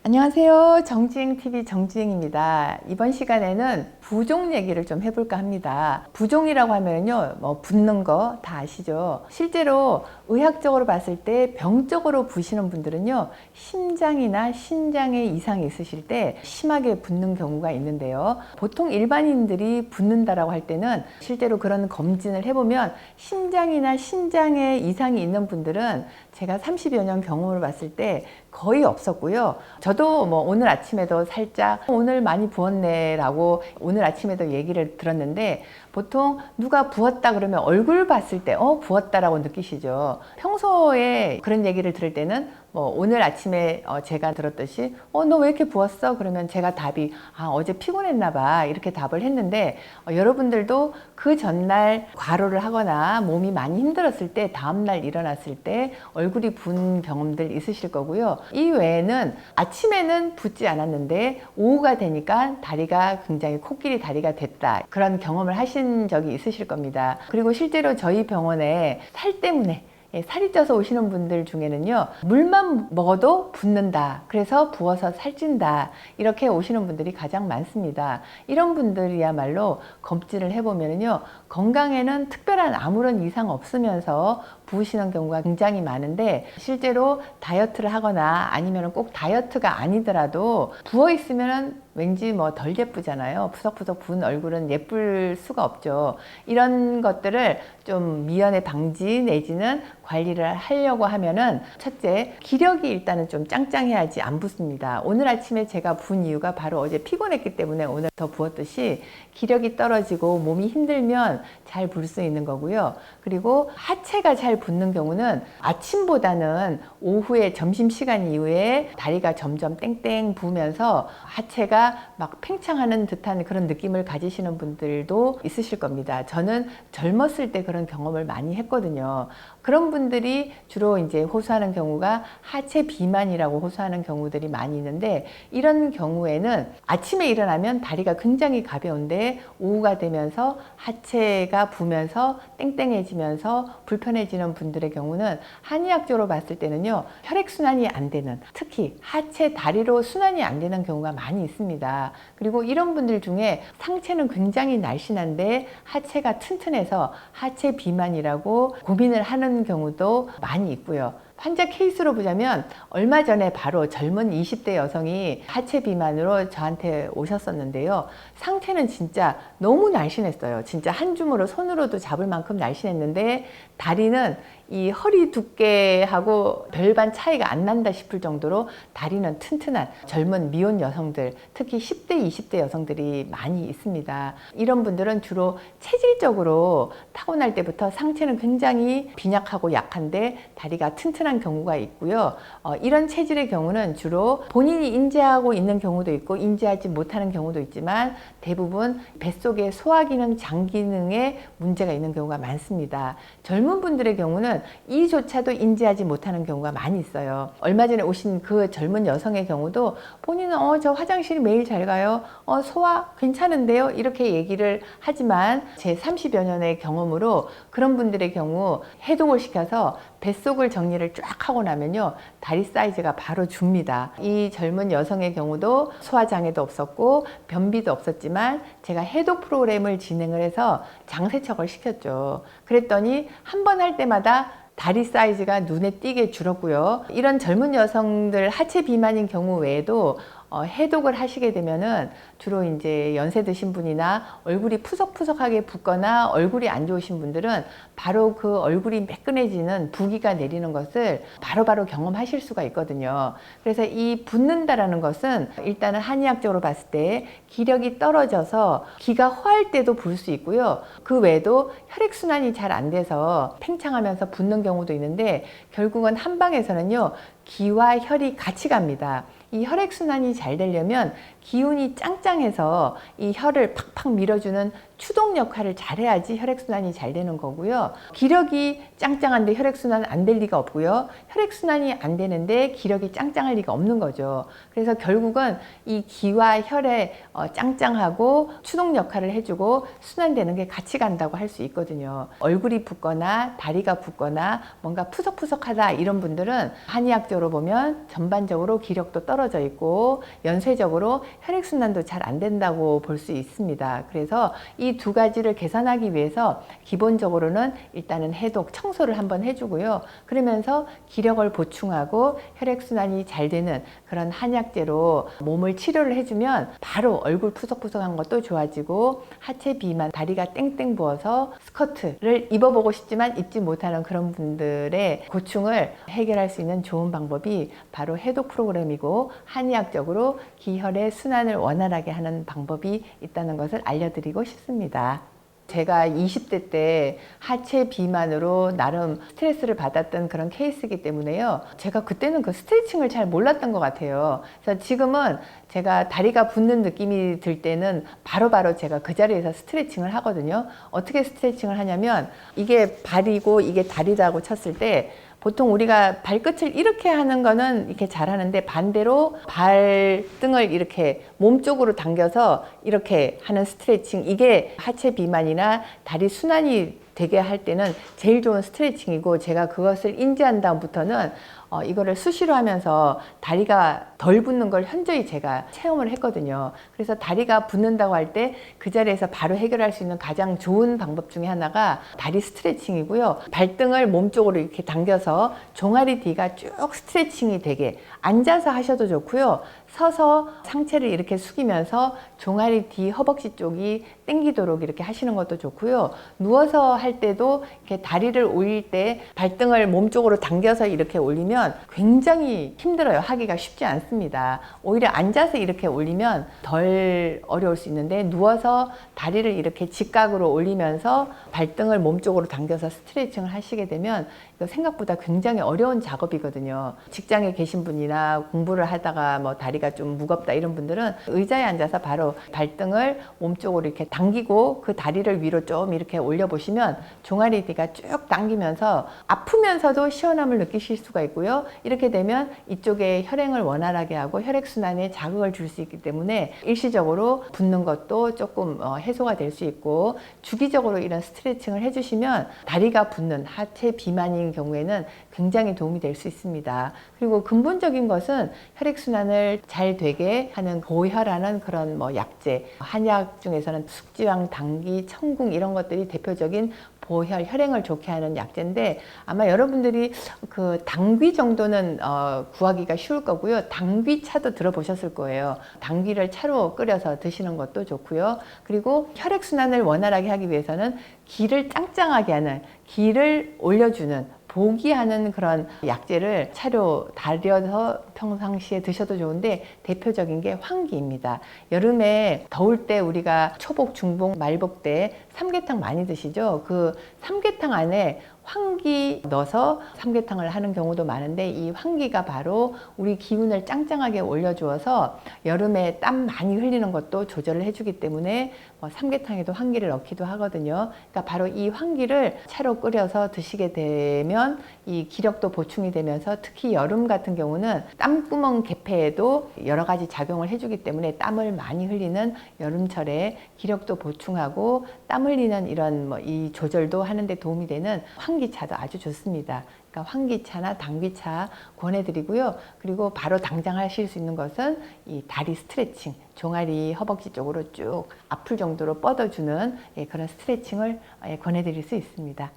안녕하세요. 정주행TV 정주행입니다. 이번 시간에는 부종 얘기를 좀 해볼까 합니다. 부종이라고 하면요, 붓는 거 다 아시죠? 실제로 의학적으로 봤을 때 병적으로 부시는 분들은요, 심장이나 신장에 이상이 있으실 때 심하게 붓는 경우가 있는데요. 보통 일반인들이 붓는다라고 할 때는 실제로 그런 검진을 해보면 심장이나 신장에 이상이 있는 분들은 제가 30여 년 경험을 봤을 때 거의 없었고요. 저도 오늘 아침에도 살짝 오늘 많이 부었네 라고 오늘 아침에도 얘기를 들었는데, 보통 누가 부었다 그러면 얼굴 봤을 때 부었다라고 느끼시죠. 평소에 그런 얘기를 들을 때는 오늘 아침에 제가 들었듯이 너 왜 이렇게 부었어? 그러면 제가 답이 어제 피곤했나 봐 이렇게 답을 했는데, 여러분들도 그 전날 과로를 하거나 몸이 많이 힘들었을 때 다음날 일어났을 때 얼굴이 부은 경험들 있으실 거고요. 이 외에는 아침에는 붓지 않았는데 오후가 되니까 다리가 굉장히 코끼리 다리가 됐다, 그런 경험을 하신 적이 있으실 겁니다. 그리고 실제로 저희 병원에 살 때문에 살이 쪄서 오시는 분들 중에는요, 물만 먹어도 붓는다, 그래서 부어서 살찐다, 이렇게 오시는 분들이 가장 많습니다. 이런 분들이야말로 검진을 해보면요, 건강에는 특별한 아무런 이상 없으면서 부으시는 경우가 굉장히 많은데, 실제로 다이어트를 하거나 아니면 꼭 다이어트가 아니더라도 부어 있으면 왠지 덜 예쁘잖아요. 푸석푸석 부은 얼굴은 예쁠 수가 없죠. 이런 것들을 좀 미연에 방지 내지는 관리를 하려고 하면은, 첫째, 기력이 일단은 좀 짱짱해야지 안 붓습니다. 오늘 아침에 제가 부은 이유가 바로 어제 피곤했기 때문에 오늘 더 부었듯이, 기력이 떨어지고 몸이 힘들면 잘 부을 수 있는 거고요. 그리고 하체가 잘 붓는 경우는 아침보다는 오후에 점심시간 이후에 다리가 점점 땡땡 부으면서 하체가 막 팽창하는 듯한 그런 느낌을 가지시는 분들도 있으실 겁니다. 저는 젊었을 때 그런 경험을 많이 했거든요. 그런 분들이 주로 이제 호소하는 경우가 하체 비만이라고 호소하는 경우들이 많이 있는데, 이런 경우에는 아침에 일어나면 다리가 굉장히 가벼운데 오후가 되면서 하체가 부면서 땡땡해지면서 불편해지는 분들의 경우는 한의학적으로 봤을 때는요, 혈액순환이 안 되는, 특히 하체 다리로 순환이 안 되는 경우가 많이 있습니다. 그리고 이런 분들 중에 상체는 굉장히 날씬한데 하체가 튼튼해서 하체 비만이라고 고민을 하는 경우도 많이 있고요. 환자 케이스로 보자면 얼마 전에 바로 젊은 20대 여성이 하체 비만으로 저한테 오셨었는데요. 상체는 진짜 너무 날씬했어요. 진짜 한 줌으로 손으로도 잡을 만큼 날씬했는데, 다리는 이 허리 두께하고 별반 차이가 안 난다 싶을 정도로 다리는 튼튼한 젊은 미혼 여성들, 특히 10대, 20대 여성들이 많이 있습니다. 이런 분들은 주로 체질적으로 타고날 때부터 상체는 굉장히 빈약하고 약한데 다리가 튼튼한 경우가 있고요. 이런 체질의 경우는 주로 본인이 인지하고 있는 경우도 있고 인지하지 못하는 경우도 있지만, 대부분 뱃속의 소화기능, 장기능에 문제가 있는 경우가 많습니다. 젊은 분들의 경우는 이조차도 인지하지 못하는 경우가 많이 있어요. 얼마 전에 오신 그 젊은 여성의 경우도 본인은 저 화장실 매일 잘 가요, 소화 괜찮은데요, 이렇게 얘기를 하지만 제 30여 년의 경험으로 그런 분들의 경우 해동을 시켜서 뱃속을 정리를 쫙 하고 나면요, 다리 사이즈가 바로 줍니다. 이 젊은 여성의 경우도 소화장애도 없었고 변비도 없었지만 제가 해독 프로그램을 진행을 해서 장세척을 시켰죠. 그랬더니 한 번 할 때마다 다리 사이즈가 눈에 띄게 줄었고요. 이런 젊은 여성들 하체 비만인 경우 외에도 해독을 하시게 되면은 주로 이제 연세 드신 분이나 얼굴이 푸석푸석하게 붓거나 얼굴이 안 좋으신 분들은 바로 그 얼굴이 매끈해지는 부기가 내리는 것을 바로바로 경험하실 수가 있거든요. 그래서 이 붓는다라는 것은 일단은 한의학적으로 봤을 때 기력이 떨어져서 기가 허할 때도 부을 수 있고요. 그 외에도 혈액순환이 잘 안 돼서 팽창하면서 붓는 경우도 있는데, 결국은 한방에서는요, 기와 혈이 같이 갑니다. 이 혈액순환이 잘 되려면 기운이 짱짱해서 이 혈을 팍팍 밀어주는 추동 역할을 잘해야지 혈액순환이 잘 되는 거고요. 기력이 짱짱한데 혈액순환 안 될 리가 없고요. 혈액순환이 안 되는데 기력이 짱짱할 리가 없는 거죠. 그래서 결국은 이 기와 혈의 짱짱하고 추동 역할을 해주고 순환되는 게 같이 간다고 할 수 있거든요. 얼굴이 붓거나 다리가 붓거나 뭔가 푸석푸석하다 이런 분들은 한의학적으로 보면 전반적으로 기력도 떨어져 있고 연쇄적으로 혈액순환도 잘 안 된다고 볼 수 있습니다. 그래서 이 두 가지를 개선하기 위해서 기본적으로는 일단은 해독, 청소를 한번 해주고요. 그러면서 기력을 보충하고 혈액순환이 잘 되는 그런 한약재로 몸을 치료를 해주면 바로 얼굴 푸석푸석한 것도 좋아지고 하체 비만, 다리가 땡땡 부어서 스커트를 입어보고 싶지만 입지 못하는 그런 분들의 고충을 해결할 수 있는 좋은 방법이 바로 해독 프로그램이고 한의학적으로 기혈의 순환을 원활하게 하는 방법이 있다는 것을 알려드리고 싶습니다. 제가 20대 때 하체 비만으로 나름 스트레스를 받았던 그런 케이스이기 때문에요. 제가 그때는 그 스트레칭을 잘 몰랐던 것 같아요. 그래서 지금은 제가 다리가 붓는 느낌이 들 때는 바로바로 제가 그 자리에서 스트레칭을 하거든요. 어떻게 스트레칭을 하냐면 이게 발이고 이게 다리라고 쳤을 때 보통 우리가 발끝을 이렇게 하는 거는 이렇게 잘 하는데 반대로 발등을 이렇게 몸 쪽으로 당겨서 이렇게 하는 스트레칭, 이게 하체 비만이나 다리 순환이 되게 할 때는 제일 좋은 스트레칭이고, 제가 그것을 인지한 다음부터는 이거를 수시로 하면서 다리가 덜 붓는 걸 현저히 제가 체험을 했거든요. 그래서 다리가 붓는다고 할 때 그 자리에서 바로 해결할 수 있는 가장 좋은 방법 중에 하나가 다리 스트레칭이고요. 발등을 몸 쪽으로 이렇게 당겨서 종아리 뒤가 쭉 스트레칭이 되게, 앉아서 하셔도 좋고요. 서서 상체를 이렇게 숙이면서 종아리 뒤 허벅지 쪽이 당기도록 이렇게 하시는 것도 좋고요. 누워서 할 때도 이렇게 다리를 올릴 때 발등을 몸 쪽으로 당겨서 이렇게 올리면 굉장히 힘들어요. 하기가 쉽지 않습니다. 오히려 앉아서 이렇게 올리면 덜 어려울 수 있는데, 누워서 다리를 이렇게 직각으로 올리면서 발등을 몸 쪽으로 당겨서 스트레칭을 하시게 되면 이거 생각보다 굉장히 어려운 작업이거든요. 직장에 계신 분이나 공부를 하다가 뭐 다리가 좀 무겁다 이런 분들은 의자에 앉아서 바로 발등을 몸 쪽으로 이렇게 당기고 그 다리를 위로 좀 이렇게 올려보시면 종아리 뒤가 쭉 당기면서 아프면서도 시원함을 느끼실 수가 있고요. 이렇게 되면 이쪽에 혈행을 원활하게 하고 혈액순환에 자극을 줄 수 있기 때문에 일시적으로 붓는 것도 조금 해소가 될 수 있고, 주기적으로 이런 스트레칭을 해주시면 다리가 붓는 하체 비만인 경우에는 굉장히 도움이 될 수 있습니다. 그리고 근본적인 것은 혈액순환을 잘 되게 하는 보혈하는 그런 약재, 한약 중에서는 숙지황, 당귀, 청궁 이런 것들이 대표적인 보혈, 혈행을 좋게 하는 약재인데, 아마 여러분들이 그 당귀 정도는 구하기가 쉬울 거고요. 당귀차도 들어보셨을 거예요. 당귀를 차로 끓여서 드시는 것도 좋고요. 그리고 혈액순환을 원활하게 하기 위해서는 기를 짱짱하게 하는, 기를 올려주는, 보기하는 그런 약재를 차로 달여서 평상시에 드셔도 좋은데, 대표적인 게 황기입니다. 여름에 더울 때 우리가 초복, 중복, 말복 때 삼계탕 많이 드시죠? 그 삼계탕 안에 황기 넣어서 삼계탕을 하는 경우도 많은데, 이 황기가 바로 우리 기운을 짱짱하게 올려주어서 여름에 땀 많이 흘리는 것도 조절을 해주기 때문에 삼계탕에도 황기를 넣기도 하거든요. 그러니까 바로 이 황기를 차로 끓여서 드시게 되면 이 기력도 보충이 되면서, 특히 여름 같은 경우는 땀구멍 개폐에도 여러 가지 작용을 해주기 때문에 땀을 많이 흘리는 여름철에 기력도 보충하고 땀 흘리는 이런 이 조절도 하는데 도움이 되는 황기차도 아주 좋습니다. 그러니까 황기차나 당귀차 권해드리고요. 그리고 바로 당장 하실 수 있는 것은 이 다리 스트레칭, 종아리 허벅지 쪽으로 쭉 아플 정도로 뻗어주는 그런 스트레칭을 권해드릴 수 있습니다.